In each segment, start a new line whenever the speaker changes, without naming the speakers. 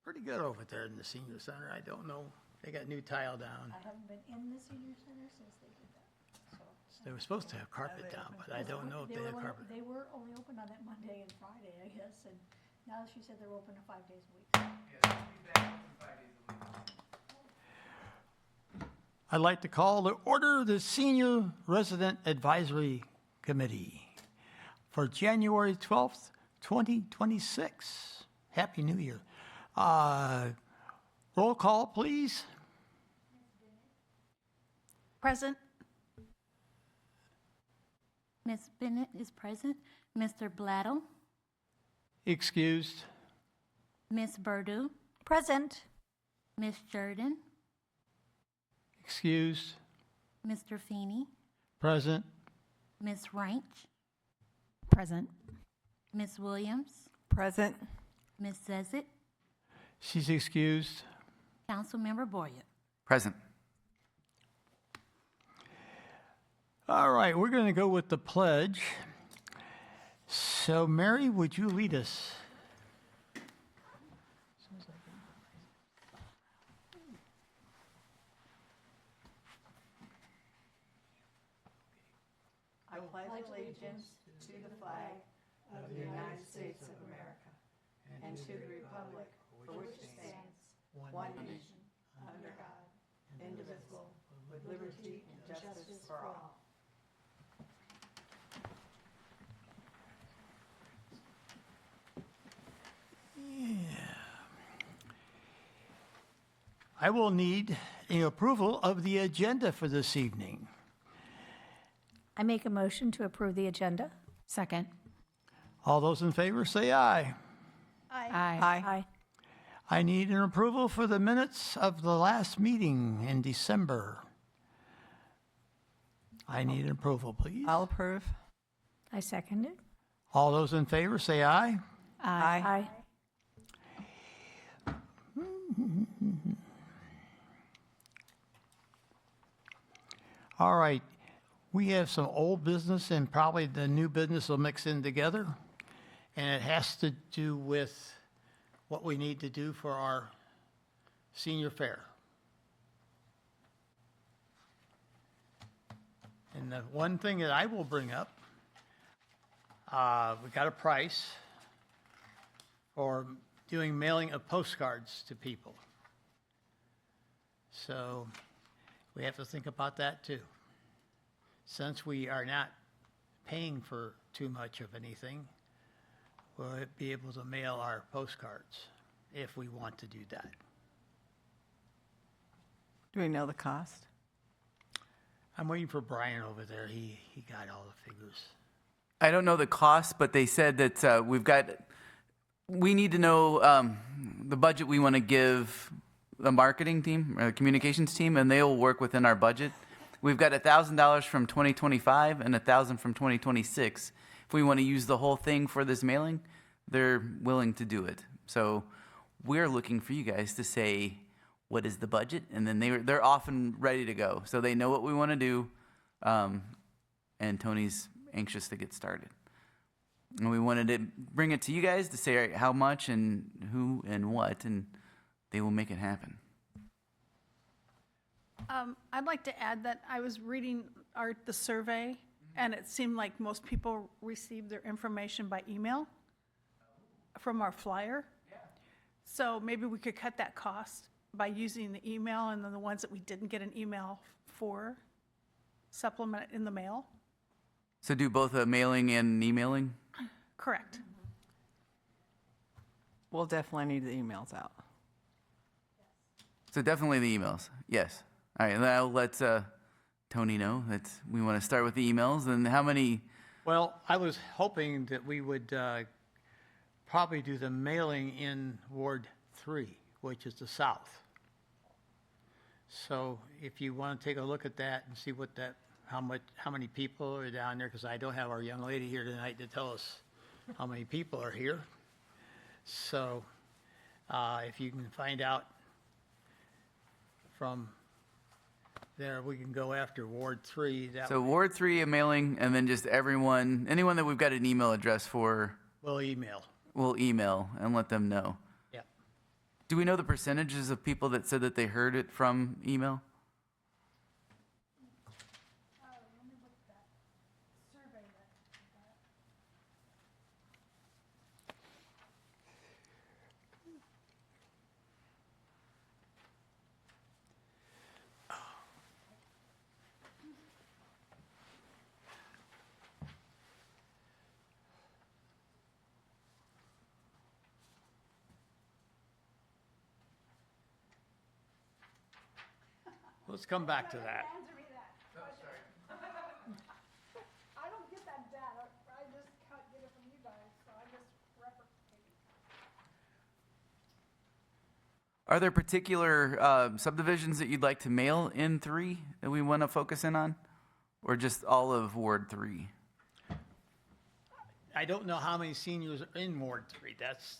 pretty good over there in the senior center. I don't know. They got new tile down.
I haven't been in the senior center since they did that, so.
They were supposed to have carpet down, but I don't know if they have carpet.
They were only open on that Monday and Friday, I guess, and now she said they're open 5 days a week.
Yes, we'll be back open 5 days a week.
I'd like to call to order the Senior Resident Advisory Committee for January 12th, 2026. Happy New Year. Roll call, please.
Present. Ms. Bennett is present. Mr. Blattle.
Excused.
Ms. Burdu.
Present.
Ms. Jordan.
Excused.
Mr. Feeney.
Present.
Ms. Ranch.
Present.
Ms. Williams.
Present.
Ms. Zezit.
She's excused.
Councilmember Boyer.
Present.
All right, we're going to go with the pledge. So, Mary, would you lead us?
I pledge allegiance to the flag of the United States of America and to the republic for which it stands, one nation, under God, indivisible, with liberty and justice for all.
I will need the approval of the agenda for this evening.
I make a motion to approve the agenda.
Second.
All those in favor say aye.
Aye.
Aye.
I need an approval for the minutes of the last meeting in December. I need an approval, please.
I'll approve.
I second it.
All those in favor say aye.
Aye.
Aye.
All right, we have some old business and probably the new business will mix in together. And it has to do with what we need to do for our senior fair. And the one thing that I will bring up, we got a price for doing mailing of postcards to people. So we have to think about that too. Since we are not paying for too much of anything, we'll be able to mail our postcards if we want to do that.
Do we know the cost?
I'm waiting for Brian over there. He got all the figures.
I don't know the cost, but they said that we need to know the budget we want to give the marketing team, or the communications team, and they'll work within our budget. We've got $1,000 from 2025 and $1,000 from 2026. If we want to use the whole thing for this mailing, they're willing to do it. So we're looking for you guys to say, what is the budget? And then they're often ready to go. So they know what we want to do, and Tony's anxious to get started. And we wanted to bring it to you guys to say, all right, how much and who and what, and they will make it happen.
I'd like to add that I was reading the survey, and it seemed like most people received their information by email from our flyer. Yeah. So maybe we could cut that cost by using the email, and then the ones that we didn't get an email for, supplement it in the mail.
So do both a mailing and an emailing?
Correct.
We'll definitely need the emails out.
So definitely the emails, yes. All right, and then I'll let Tony know that we want to start with the emails. And how many?
Well, I was hoping that we would probably do the mailing in Ward 3, which is the south. So if you want to take a look at that and see what how many people are down there, because I don't have our young lady here tonight to tell us how many people are here. So if you can find out from there, we can go after Ward 3.
So Ward 3, a mailing, and then just anyone that we've got an email address for,
We'll email.
we'll email and let them know.
Yeah.
Do we know the percentages of people that said that they heard it from email?
Let's come back to that.
Answer me that. I don't get that data, I just can't get it from you guys, so I just reference it.
Are there particular subdivisions that you'd like to mail in 3 that we want to focus in on? Or just all of Ward 3?
I don't know how many seniors are in Ward 3. That's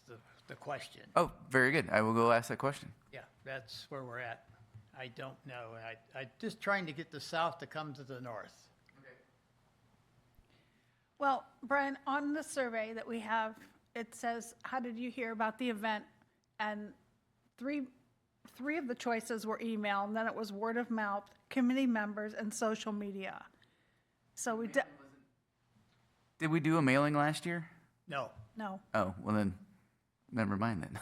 the question.
Oh, very good. I will go ask that question.
Yeah, that's where we're at. I don't know. I'm just trying to get the south to come to the north.
Well, Brian, on the survey that we have, it says, how did you hear about the event? And three of the choices were email, and then it was word of mouth, committee members, and social media. So we,
Did we do a mailing last year?
No.
no.
Oh, well then, never mind then.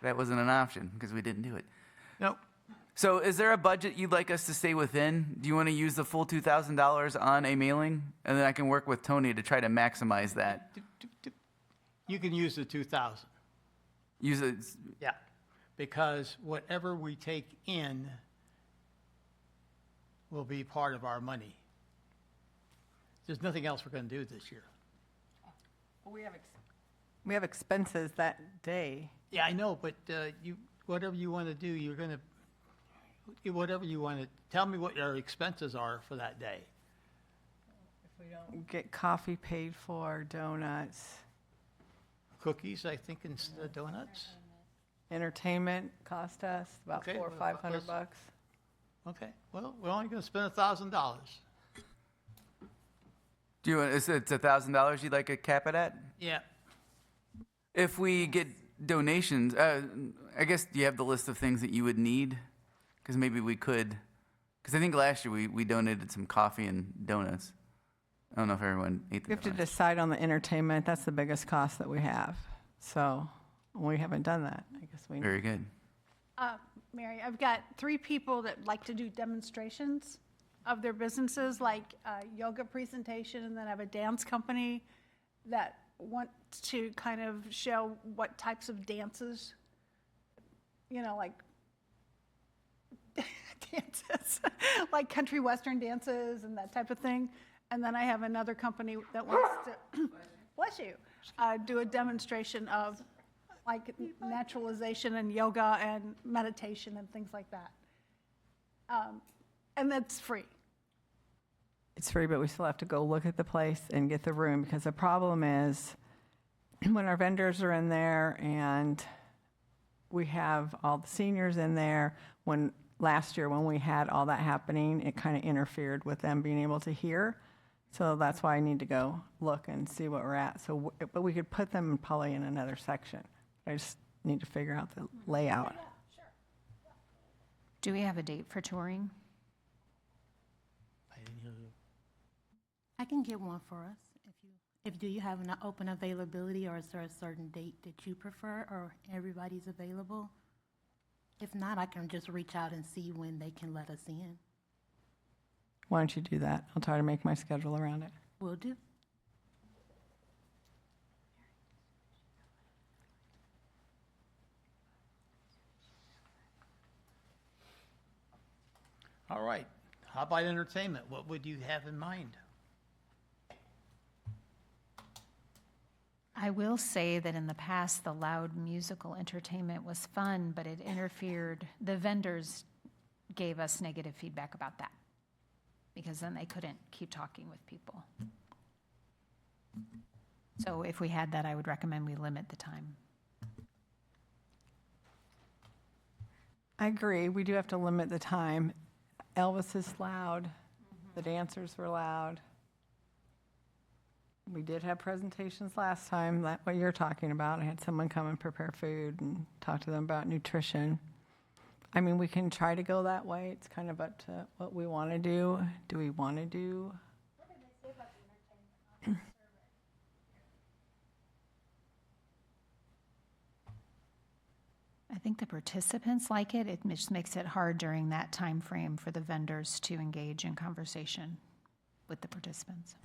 That wasn't an option because we didn't do it.
Nope.
So is there a budget you'd like us to stay within? Do you want to use the full $2,000 on a mailing? And then I can work with Tony to try to maximize that.
You can use the 2,000.
Use it,
Yeah. Because whatever we take in will be part of our money. There's nothing else we're going to do this year.
We have expenses that day.
Yeah, I know, but whatever you want to do, you're going to, whatever you want to, tell me what your expenses are for that day.
Get coffee paid for, donuts,
Cookies, I think, instead of donuts.
entertainment cost us about
Okay,
$400 or
well,
$500 bucks.
Okay, well, we're only going to spend $1,000.
do you want, it's $1,000 you'd like to cap it at?
Yeah.
If we get donations, I guess, do you have the list of things that you would need? Because maybe we could, because I think last year we donated some coffee and donuts. I don't know if everyone ate
We
the
have to
donuts.
decide on the entertainment. That's the biggest cost that we have. So we haven't done that. I guess we.
Very good.
Mary, I've got 3 people that like to do demonstrations of their businesses, like a yoga presentation, and then I have a dance company that wants to kind of show what types of dances, like dances, like country western dances and that type of thing. And then I have another company that wants to, bless you, do a demonstration of like naturalization and yoga and meditation and things like that. And that's free.
It's free, but we still have to go look at the place and get the room, because the problem is when our vendors are in there and we have all the seniors in there, last year when we had all that happening, it kind of interfered with them being able to hear. So that's why I need to go look and see what we're at. So, but we could put them probably in another section. I just need to figure out the layout.
Do we have a date for touring?
I can get one for us if do you have an open availability, or is there a certain date that you prefer, or everybody's available? If not, I can just reach out and see when they can let us in.
Why don't you do that? I'll try to make my schedule around it.
Will do.
All right. How about entertainment? What would you have in mind?
I will say that in the past, the loud musical entertainment was fun, but it interfered. The vendors gave us negative feedback about that because then they couldn't keep talking with people. So if we had that, I would recommend we limit the time.
I agree. We do have to limit the time. Elvis is loud. The dancers were loud. We did have presentations last time, like what you're talking about. I had someone come and prepare food and talk to them about nutrition. I mean, we can try to go that way. It's kind of up to what we want to do. Do we want to do?
What did they say about the entertainment on the survey?
I think the participants like it. It just makes it hard during that time frame for the vendors to engage in conversation with the participants.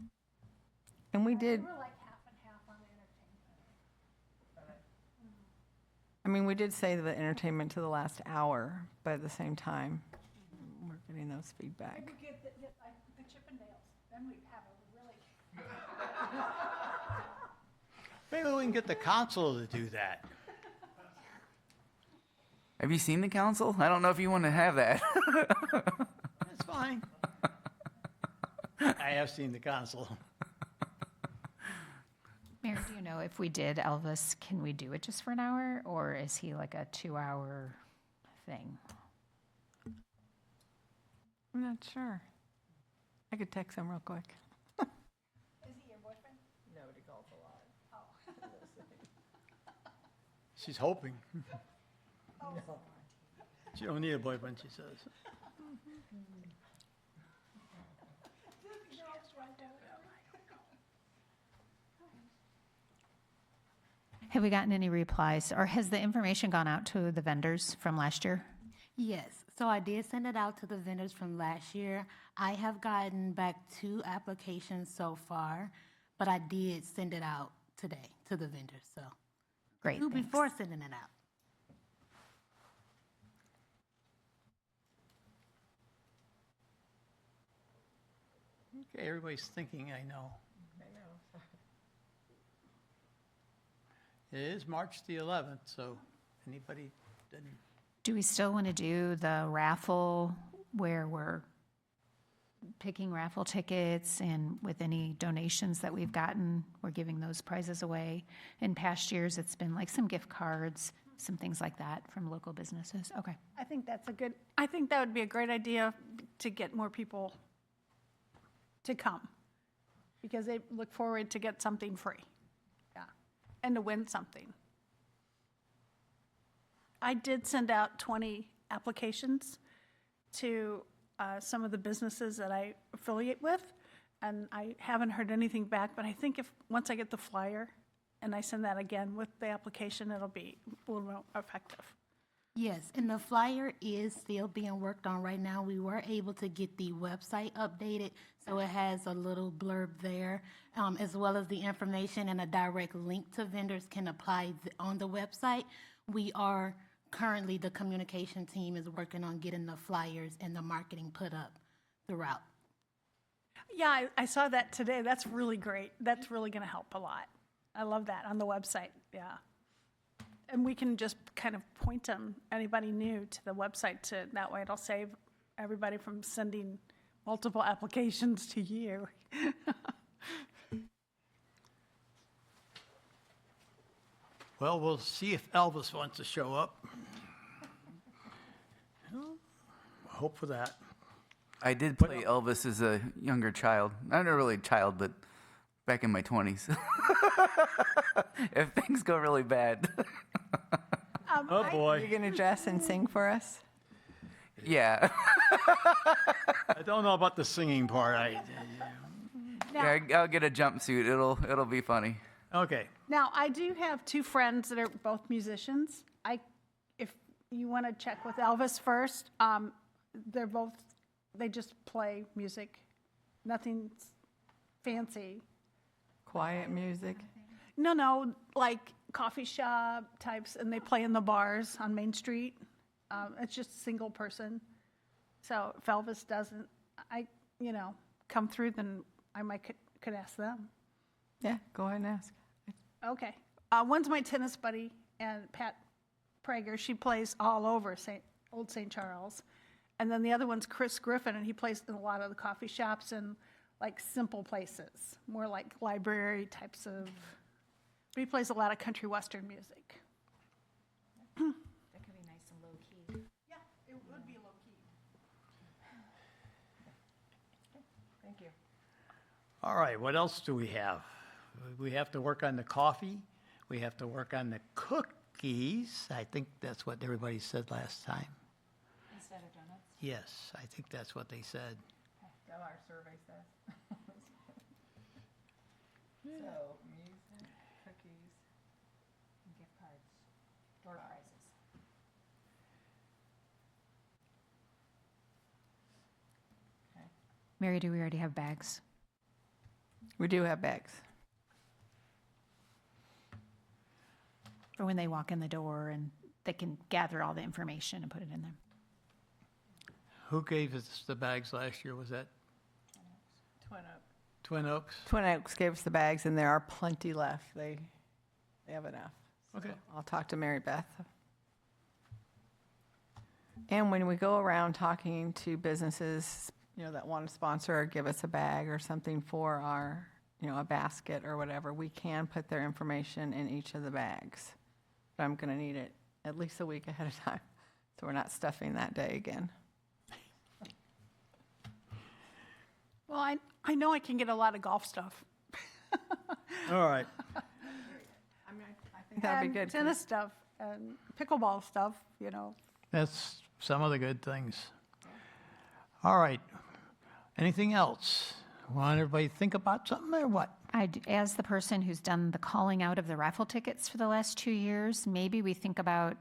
And we did,
We're like half and half on the entertainment.
I mean, we did say the entertainment to the last hour, but at the same time, we're getting those feedback.
Maybe get the Chippendales, then we'd have a really.
Maybe we can get the council to do that.
Have you seen the council? I don't know if you want to have that.
That's fine. I have seen the council.
Mary, do you know if we did Elvis, can we do it just for an hour, or is he like a 2-hour thing?
I'm not sure. I could text him real quick.
Is he your boyfriend?
Nobody calls a lot.
She's hoping. She don't need a boyfriend, she says.
Have we gotten any replies, or has the information gone out to the vendors from last year?
Yes, so I did send it out to the vendors from last year. I have gotten back 2 applications so far, but I did send it out today to the vendors, so.
Great,
2
thanks.
before sending it out.
Okay, everybody's thinking, I know. It is March the 11th, so anybody didn't,
Do we still want to do the raffle where we're picking raffle tickets, and with any donations that we've gotten, we're giving those prizes away? In past years, it's been like some gift cards, some things like that from local businesses. Okay.
I think that would be a great idea to get more people to come, because they look forward to get something free. Yeah, and to win something. I did send out 20 applications to some of the businesses that I affiliate with, and I haven't heard anything back, but I think once I get the flyer and I send that again with the application, it'll be a little more effective.
Yes, and the flyer is still being worked on right now. We were able to get the website updated, so it has a little blurb there, as well as the information and a direct link to vendors can apply on the website. We are currently, the communication team is working on getting the flyers and the marketing put up throughout.
Yeah, I saw that today. That's really great. That's really going to help a lot. I love that on the website, yeah. And we can just kind of point them, anybody new, to the website, to that way it'll save everybody from sending multiple applications to you.
well, we'll see if Elvis wants to show up. Hope for that.
I did play Elvis as a younger child. I'm not really a child, but back in my 20s. If things go really bad.
Oh, boy.
You're going to dress and sing for us?
Yeah.
I don't know about the singing part.
Yeah, I'll get a jumpsuit. It'll be funny.
Okay.
Now, I do have 2 friends that are both musicians. If you want to check with Elvis first, they just play music, nothing fancy.
Quiet music?
No, like coffee shop types, and they play in the bars on Main Street. It's just a single person. So if Elvis doesn't, come through, then I could ask them.
Yeah, go ahead and ask.
Okay. One's my tennis buddy, and Pat Prager. She plays all over Old St. Charles. And then the other one's Chris Griffin, and he plays in a lot of the coffee shops and like simple places, more like library types of. But he plays a lot of country western music.
That could be nice and low key.
Yeah, it would be low key.
Thank you.
All right, what else do we have? we have to work on the coffee, we have to work on the cookies. I think that's what everybody said last time.
Instead of donuts?
Yes, I think that's what they said.
So our survey says. So, music, cookies.
Gift cards, door prizes. Mary, do we already have bags?
We do have bags.
For when they walk in the door and they can gather all the information and put it in there?
Who gave us the bags last year? Was that
Twin Oaks.
Twin Oaks?
Twin Oaks gave us the bags, and there are plenty left. They have enough. So
Okay.
I'll talk to Mary Beth. And when we go around talking to businesses, that want to sponsor or give us a bag or something for our, a basket or whatever, we can put their information in each of the bags. But I'm going to need it at least a week ahead of time, so we're not stuffing that day again.
Well, I know I can get a lot of golf stuff.
All right.
I think that'd be
And
good.
tennis stuff and pickleball stuff,
That's some of the good things. All right. Anything else? Want everybody to think about something or what?
As the person who's done the calling out of the raffle tickets for the last 2 years, maybe we think about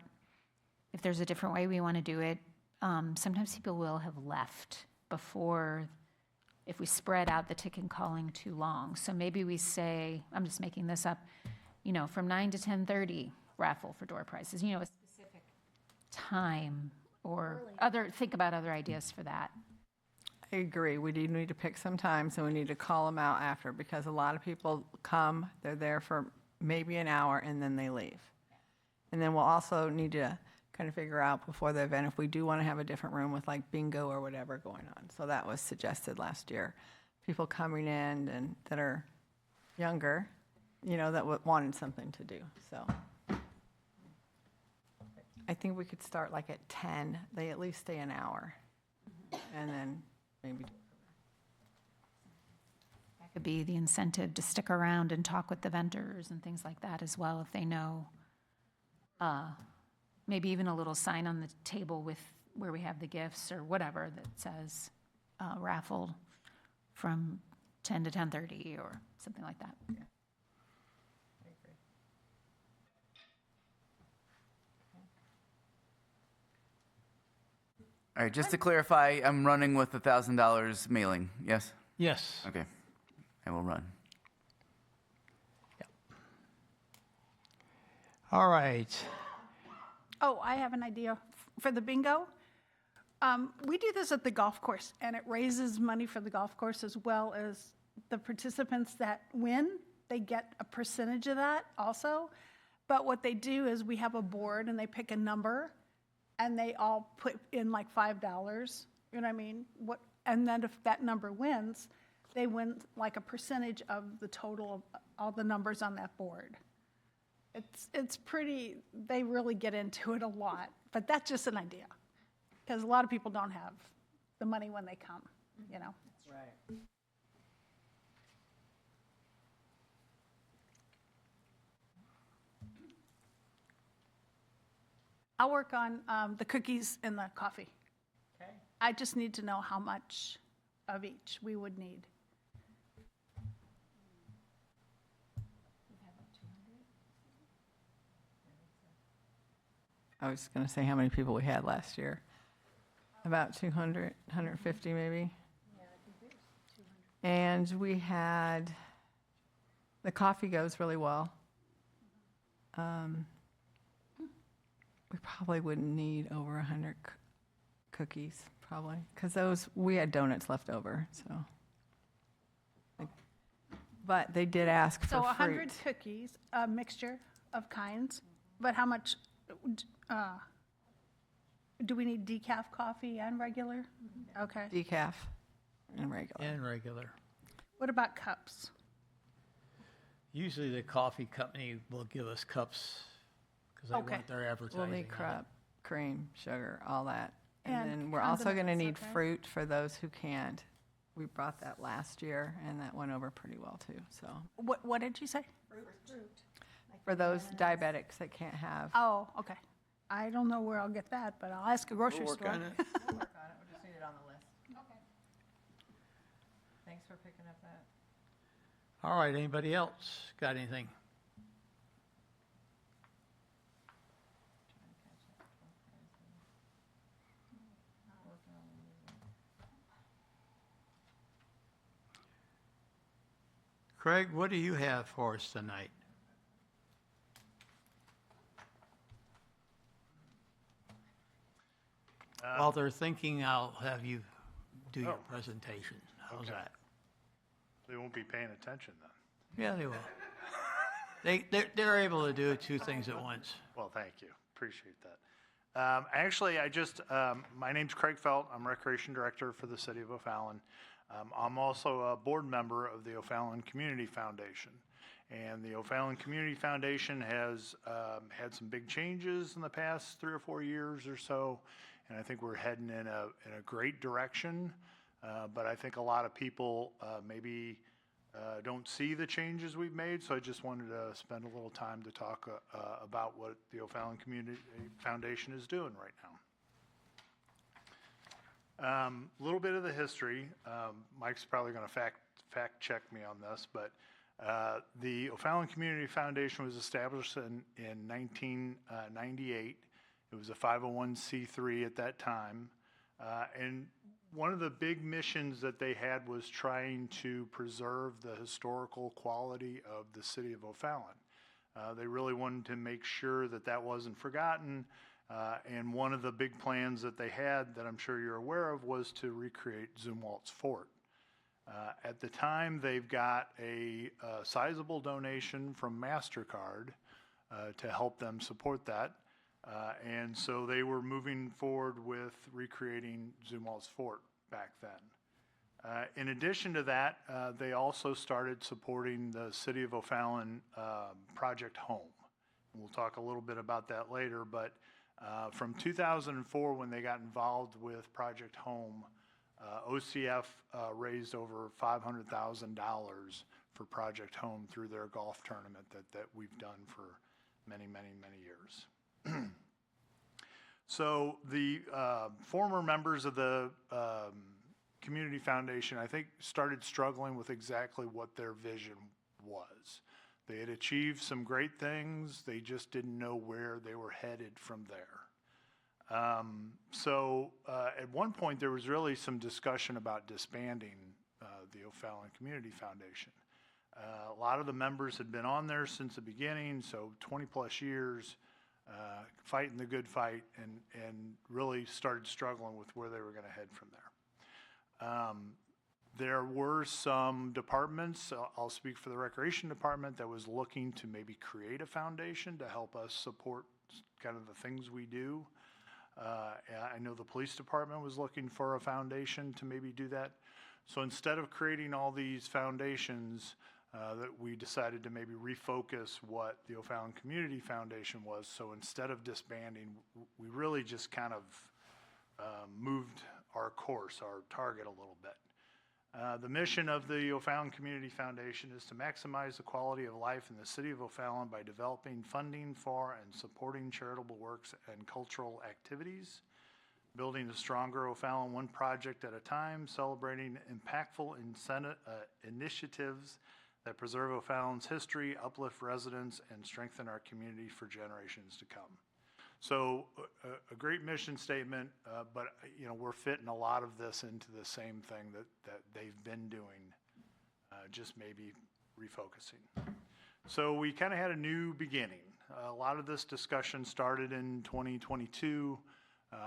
if there's a different way we want to do it. Sometimes people will have left before, if we spread out the ticket calling too long. So maybe we say, I'm just making this up, from 9 to 10:30 raffle for door prizes, a specific time or think about other ideas for that.
I agree. We do need to pick some times, and we need to call them out after, because a lot of people come, they're there for maybe an hour, and then they leave. And then we'll also need to kind of figure out before the event if we do want to have a different room with like bingo or whatever going on. So that was suggested last year. People coming in and that are younger, that wanted something to do. So I think we could start like at 10. They at least stay an hour, and then maybe.
That could be the incentive to stick around and talk with the vendors and things like that as well, if they know. Maybe even a little sign on the table with where we have the gifts or whatever that says raffle from 10 to 10:30 or something like that.
Yeah.
All right, just to clarify, I'm running with $1,000 mailing, yes?
Yes.
Okay, I will run.
All right.
Oh, I have an idea for the bingo. We do this at the golf course, and it raises money for the golf course as well as the participants that win. They get a percentage of that also. But what they do is we have a board, and they pick a number, and they all put in like $5. You know what I mean? And then if that number wins, they win like a percentage of the total of all the numbers on that board. It's pretty, they really get into it a lot, but that's just an idea. Because a lot of people don't have the money when they come,
Right.
I'll work on the cookies and the coffee.
Okay.
I just need to know how much of each we would need.
I was going to say how many people we had last year. About 200, 150 maybe. And we had, the coffee goes really well. We probably wouldn't need over 100 cookies, probably, because we had donuts left over, so. But they did ask for
So
fruit.
100 cookies, a mixture of kinds, but how much, do we need decaf coffee and regular? Okay.
Decaf and regular.
And regular.
What about cups?
Usually the coffee company will give us cups because they
Okay.
want their advertising.
We'll need
on it.
crop, cream, sugar, all that.
And
And then we're also going to need
condiments, okay.
fruit for those who can't We brought that last year, and that went over pretty well, too, so.
What did you say?
For those diabetics that can't have.
Oh, okay. I don't know where I'll get that, but I'll ask a grocery
We'll work
store.
on it.
We'll work on it, we just need it on the list.
Okay.
Thanks for picking up that.
All right, anybody else got anything? Craig, what do you have for us tonight? While they're thinking, I'll have you do your presentation. How's
okay.
that?
They won't be paying attention then.
Yeah, they will. They're able to do two things at once.
Well, thank you. Appreciate that. Actually, my name's Craig Felt. I'm Recreation Director for the City of O'Fallon. I'm also a board member of the O'Fallon Community Foundation. And the O'Fallon Community Foundation has had some big changes in the past 3 or 4 years or so. And I think we're heading in a great direction. But I think a lot of people maybe don't see the changes we've made. So I just wanted to spend a little time to talk about what the O'Fallon Community Foundation is doing right now. A little bit of the history. Mike's probably going to fact check me on this, but the O'Fallon Community Foundation was established in 1998. It was a 501c3 at that time. And one of the big missions that they had was trying to preserve the historical quality of the city of O'Fallon. They really wanted to make sure that that wasn't forgotten. And one of the big plans that they had that I'm sure you're aware of was to recreate Zumwalt's Fort. At the time, they've got a sizable donation from MasterCard to help them support that. And so they were moving forward with recreating Zumwalt's Fort back then. In addition to that, they also started supporting the City of O'Fallon Project Home. We'll talk a little bit about that later, but from 2004, when they got involved with Project Home, OCF raised over $500,000 for Project Home through their golf tournament that we've done for many, many, many years. So the former members of the Community Foundation, I think, started struggling with exactly what their vision was. They had achieved some great things, they just didn't know where they were headed from there. So at one point there was really some discussion about disbanding the O'Fallon Community Foundation. A lot of the members had been on there since the beginning, so 20 plus years, fighting the good fight, and really started struggling with where they were going to head from there. There were some departments, I'll speak for the Recreation Department, that was looking to maybe create a foundation to help us support kind of the things we do. I know the Police Department was looking for a foundation to maybe do that. So instead of creating all these foundations, that we decided to maybe refocus what the O'Fallon Community Foundation was. So instead of disbanding, we really just kind of moved our course, our target a little bit. The mission of the O'Fallon Community Foundation is to maximize the quality of life in the city of O'Fallon by developing funding for and supporting charitable works and cultural activities, building a stronger O'Fallon one project at a time, celebrating impactful initiatives that preserve O'Fallon's history, uplift residents, and strengthen our community for generations to come. So a great mission statement, but you know, we're fitting a lot of this into the same thing that they've been doing, just maybe refocusing. So we kind of had a new beginning. A lot of this discussion started in 2022.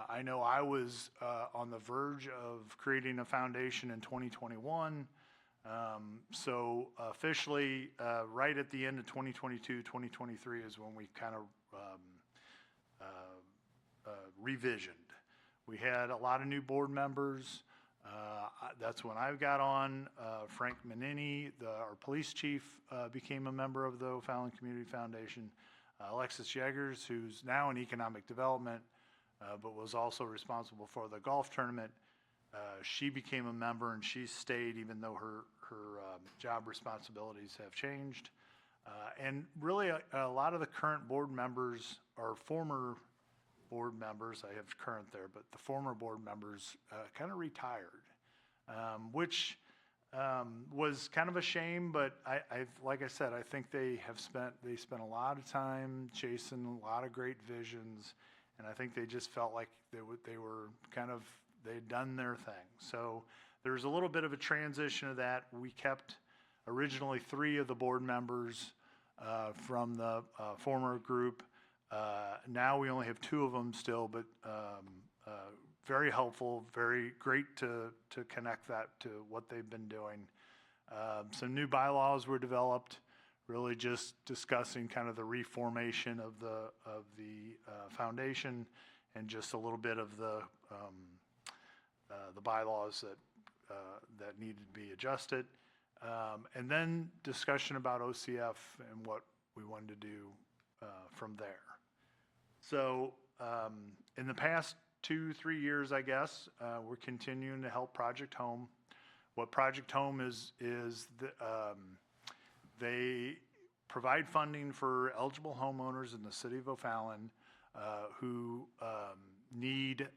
I know I was on the verge of creating a foundation in 2021. So officially, right at the end of 2022, 2023 is when we kind of revisioned. We had a lot of new board members. That's when I got on. Frank Manini, our police chief, became a member of the O'Fallon Community Foundation. Alexis Yeggers, who's now in economic development, but was also responsible for the golf tournament, she became a member and she stayed even though her job responsibilities have changed. And really, a lot of the current board members are former board members. I have current there, but the former board members kind of retired, which was kind of a shame. But like I said, I think they spent a lot of time chasing a lot of great visions, and I think they just felt like they'd done their thing. So there's a little bit of a transition of that. We kept originally 3 of the board members from the former group. Now we only have 2 of them still, but very helpful, very great to connect that to what they've been doing. Some new bylaws were developed, really just discussing kind of the reformation of the foundation and just a little bit of the bylaws that needed to be adjusted. And then discussion about OCF and what we wanted to do from there. So in the past 2-3 years, I guess, we're continuing to help Project Home. What Project Home is they provide funding for eligible homeowners in the city of O'Fallon who need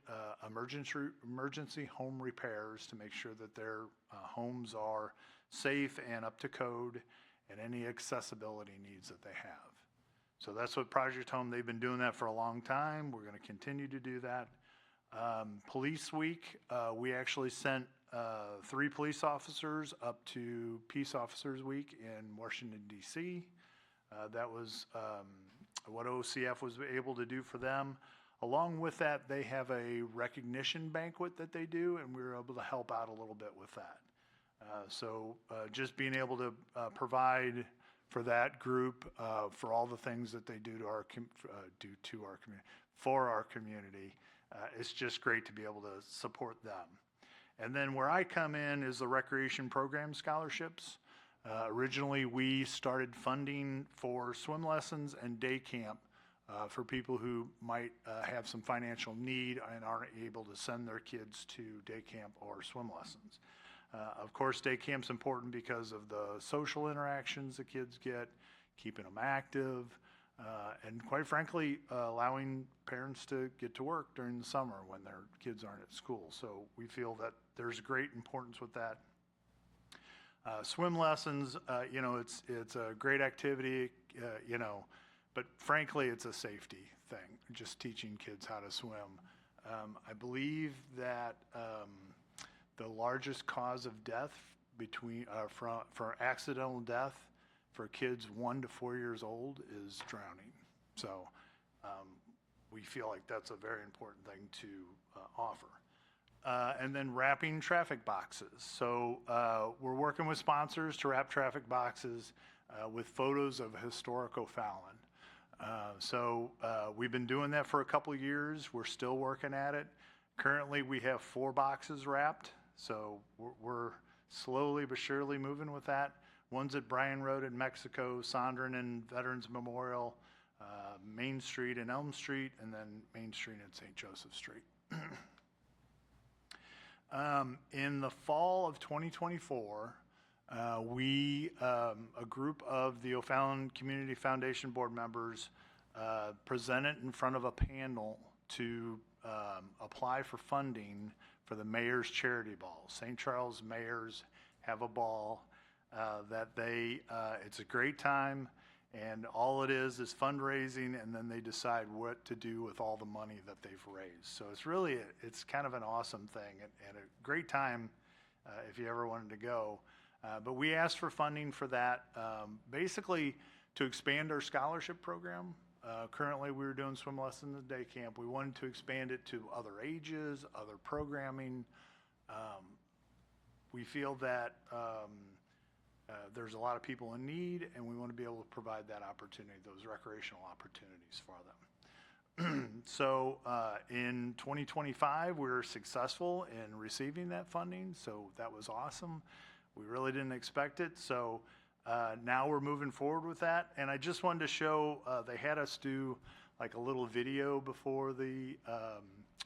emergency home repairs to make sure that their homes are safe and up to code and any accessibility needs that they have. So that's what Project Home, they've been doing that for a long time. We're going to continue to do that. Police Week, we actually sent 3 police officers up to Peace Officers Week in Washington, D.C. That was what OCF was able to do for them. Along with that, they have a recognition banquet that they do, and we were able to help out a little bit with that. So just being able to provide for that group, for all the things that they do to our community, for our community, it's just great to be able to support them. And then where I come in is the recreation program scholarships. Originally, we started funding for swim lessons and day camp for people who might have some financial need and aren't able to send their kids to day camp or swim lessons. Of course, day camp's important because of the social interactions the kids get, keeping them active, and quite frankly, allowing parents to get to work during the summer when their kids aren't at school. So we feel that there's great importance with that. Swim lessons, it's a great activity, but frankly, it's a safety thing, just teaching kids how to swim. I believe that the largest cause of death for accidental death for kids 1 to 4 years old is drowning. So we feel like that's a very important thing to offer. And then wrapping traffic boxes. So we're working with sponsors to wrap traffic boxes with photos of historic O'Fallon. So we've been doing that for a couple of years. We're still working at it. Currently, we have 4 boxes wrapped. So we're slowly but surely moving with that. One's at Bryan Road in Mexico, Sondran and Veterans Memorial, Main Street and Elm Street, and then Main Street and St. Joseph Street. In the fall of 2024, a group of the O'Fallon Community Foundation board members presented in front of a panel to apply for funding for the Mayor's Charity Ball. St. Charles Mayors have a ball that it's a great time, and all it is fundraising, and then they decide what to do with all the money that they've raised. So it's kind of an awesome thing and a great time if you ever wanted to go. But we asked for funding for that, basically to expand our scholarship program. Currently, we were doing swim lessons at day camp. We wanted to expand it to other ages, other programming. We feel that there's a lot of people in need, and we want to be able to provide that opportunity, those recreational opportunities for them. So in 2025, we were successful in receiving that funding, so that was awesome. We really didn't expect it, so now we're moving forward with that. And I just wanted to show, they had us do like a little video before the,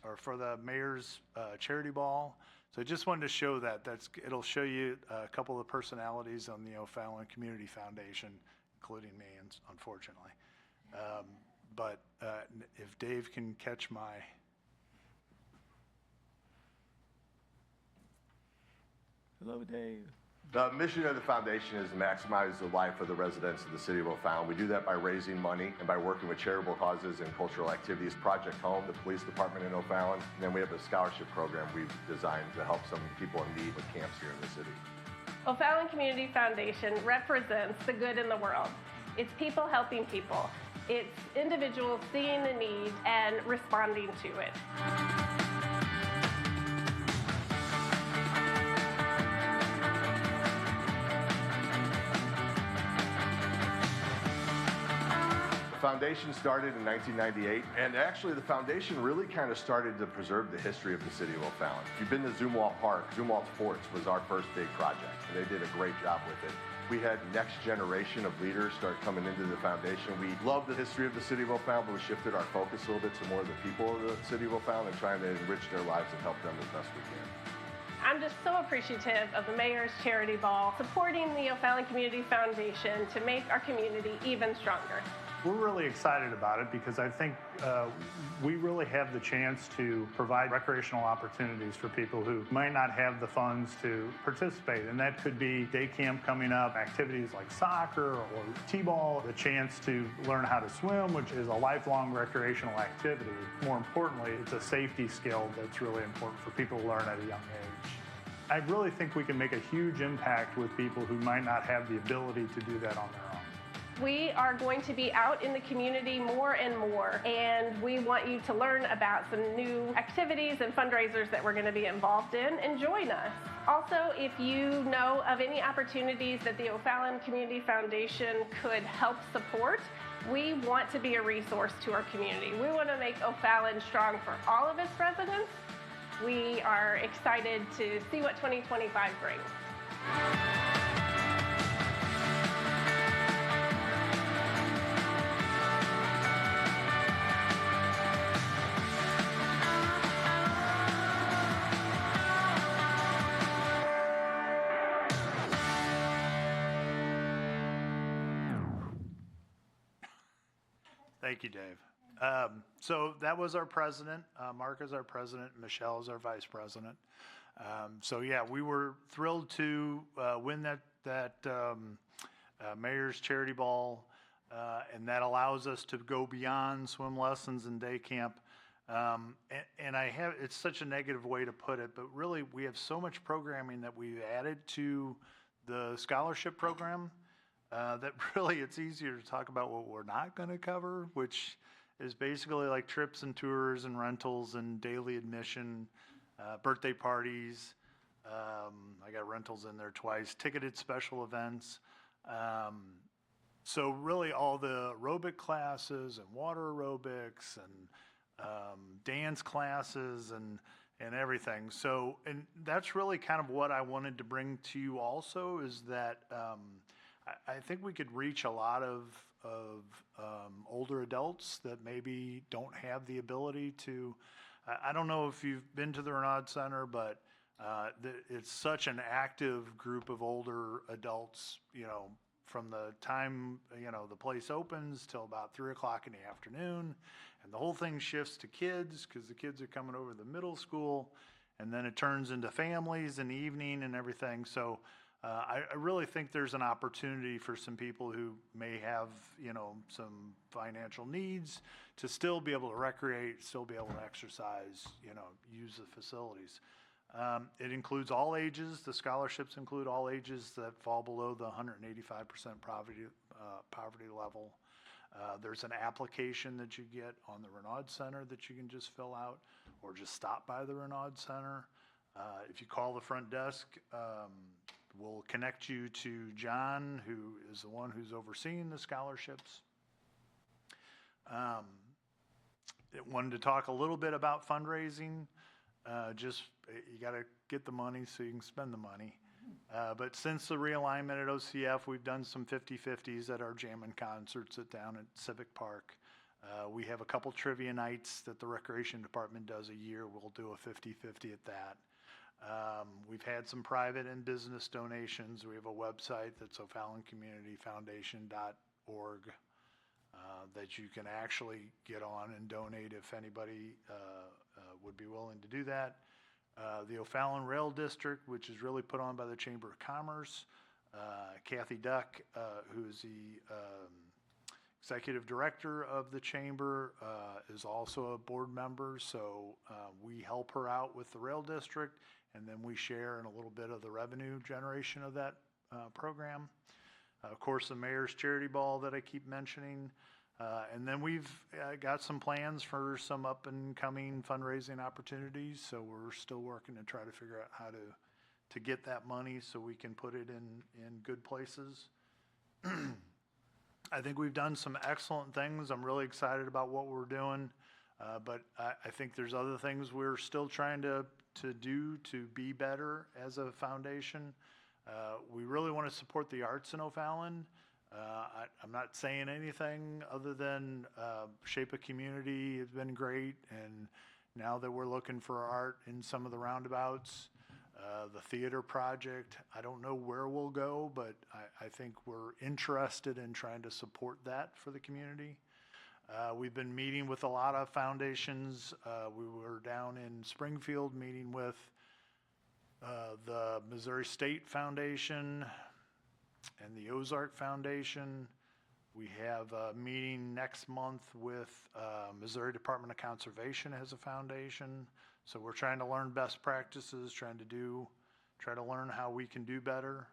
or for the mayor's charity ball. So I just wanted to show that. It'll show you a couple of personalities on the O'Fallon Community Foundation, including me, unfortunately. But if Dave can catch my...
Hello, Dave.
The mission of the foundation is to maximize the life of the residents of the city of O'Fallon. We do that by raising money and by working with charitable causes and cultural activities. Project Home, the police department in O'Fallon, and then we have a scholarship program we've designed to help some people in need with camps here in the city.
O'Fallon Community Foundation represents the good in the world. It's people helping people. It's individuals seeing the need and responding to it.
The foundation started in 1998, and actually the foundation really kind of started to preserve the history of the city of O'Fallon. If you've been to Zumwalt Park, Zumwalt Forts was our first big project, and they did a great job with it. We had next generation of leaders start coming into the foundation. We love the history of the city of O'Fallon, but we shifted our focus a little bit to more of the people of the city of O'Fallon and trying to enrich their lives and help them as best we can.
I'm just so appreciative of the Mayor's Charity Ball, supporting the O'Fallon Community Foundation to make our community even stronger.
We're really excited about it because I think we really have the chance to provide recreational opportunities for people who might not have the funds to participate. And that could be day camp coming up, activities like soccer or t-ball, the chance to learn how to swim, which is a lifelong recreational activity. More importantly, it's a safety skill that's really important for people to learn at a young age. I really think we can make a huge impact with people who might not have the ability to do that on their own.
We are going to be out in the community more and more, and we want you to learn about some new activities and fundraisers that we're going to be involved in, and join us. Also, if you know of any opportunities that the O'Fallon Community Foundation could help support, we want to be a resource to our community. We want to make O'Fallon strong for all of its residents. We are excited to see what 2025 brings.
Thank you, Dave. So that was our president. Mark is our president. Michelle is our vice president. So yeah, we were thrilled to win that mayor's charity ball, and that allows us to go beyond swim lessons and day camp. And it's such a negative way to put it, but really we have so much programming that we've added to the scholarship program. That really it's easier to talk about what we're not going to cover, which is basically like trips and tours and rentals and daily admission, birthday parties. I got rentals in there twice, ticketed special events. So really all the aerobic classes and water aerobics and dance classes and everything. So, and that's really kind of what I wanted to bring to you also is that I think we could reach a lot of older adults that maybe don't have the ability to. I don't know if you've been to the Renaud Center, but it's such an active group of older adults. You know, from the time the place opens till about 3 o'clock in the afternoon, and the whole thing shifts to kids because the kids are coming over to the middle school, and then it turns into families in the evening and everything. So. I really think there's an opportunity for some people who may have, some financial needs to still be able to recreate, still be able to exercise, use the facilities. It includes all ages. The scholarships include all ages that fall below the 185% poverty level. There's an application that you get on the Renaud Center that you can just fill out or just stop by the Renaud Center. If you call the front desk, we'll connect you to John, who is the one who's overseeing the scholarships. Wanted to talk a little bit about fundraising. You got to get the money so you can spend the money. But since the realignment at OCF, we've done some 50-50s at our Jammin' concerts down at Civic Park. We have a couple trivia nights that the Recreation Department does a year. We'll do a 50-50 at that. We've had some private and business donations. We have a website that's OFallonCommunityFoundation.org that you can actually get on and donate if anybody would be willing to do that. The O'Fallon Rail District, which is really put on by the Chamber of Commerce. Kathy Duck, who's the executive director of the chamber, is also a board member, so we help her out with the rail district, and then we share in a little bit of the revenue generation of that program. Of course, the mayor's charity ball that I keep mentioning, and then we've got some plans for some up and coming fundraising opportunities, so we're still working to try to figure out how to get that money so we can put it in good places. I think we've done some excellent things. I'm really excited about what we're doing, but I think there's other things we're still trying to do to be better as a foundation. We really want to support the arts in O'Fallon. I'm not saying anything other than Shape a Community has been great, and now that we're looking for art in some of the roundabouts, the theater project, I don't know where we'll go, but I think we're interested in trying to support that for the community. We've been meeting with a lot of foundations. We were down in Springfield meeting with the Missouri State Foundation and the Ozark Foundation. We have a meeting next month with Missouri Department of Conservation as a foundation. So we're trying to learn best practices, try to learn how we can do better.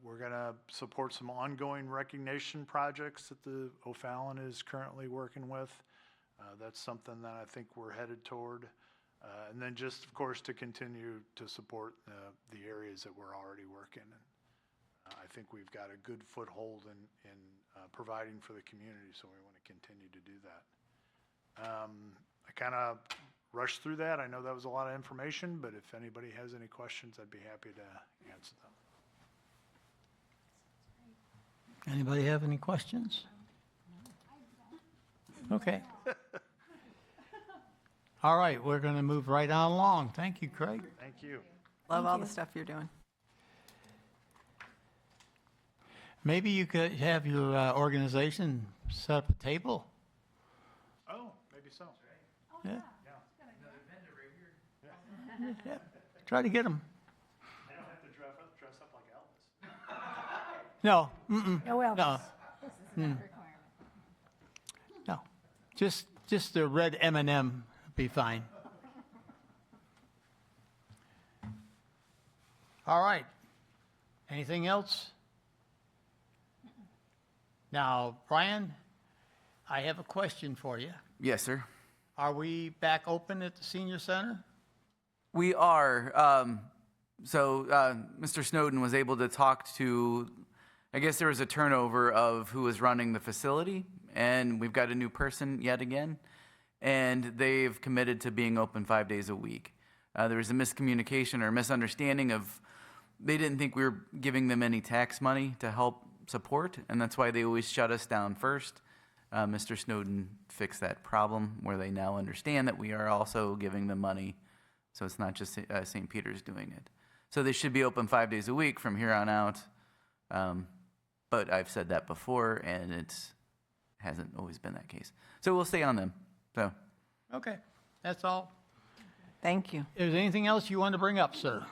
We're going to support some ongoing recognition projects that the O'Fallon is currently working with. That's something that I think we're headed toward. And then just, of course, to continue to support the areas that we're already working in. I think we've got a good foothold in providing for the community, so we want to continue to do that. I kind of rushed through that. I know that was a lot of information, but if anybody has any questions, I'd be happy to answer them.
Anybody have any questions? Okay. All right, we're going to move right on along. Thank you, Craig.
Thank you.
Love all the stuff you're doing.
Maybe you could have your organization set up a table.
Oh, maybe so.
Yeah. Yeah. Try to get them.
I don't have to dress up like Elvis.
No.
No Elvis.
No. No. Just the red M&M would be fine. All right. Anything else? Now, Brian, I have a question for you.
Yes, sir.
Are we back open at the senior center?
We are. Mr. Snowden was able to talk to, I guess there was a turnover of who was running the facility, and we've got a new person yet again, and they've committed to being open 5 days a week. There was a miscommunication or misunderstanding of, they didn't think we were giving them any tax money to help support, and that's why they always shut us down first. Mr. Snowden fixed that problem where they now understand that we are also giving them money. So it's not just St. Peter's doing it. So they should be open 5 days a week from here on out. But I've said that before, and it hasn't always been that case. So we'll stay on them. So.
Okay, that's all.
Thank you.
Is there anything else you want to bring up, sir?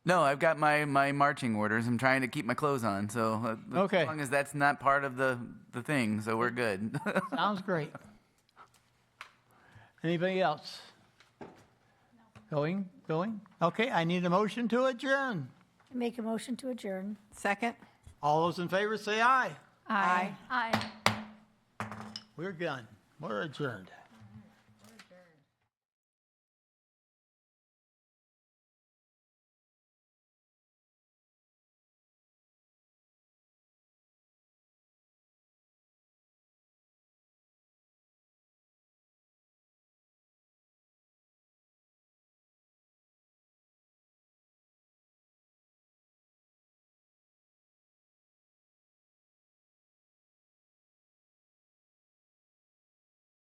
No, I've got my marching orders. I'm trying to keep my clothes on. So
Okay.
as long as that's not part of the thing, so we're good.
Sounds great. Anybody else? Going? Okay, I need a motion to adjourn.
Make a motion to adjourn.
Second?
All those in favor say aye.
Aye.
Aye.
We're done. We're adjourned.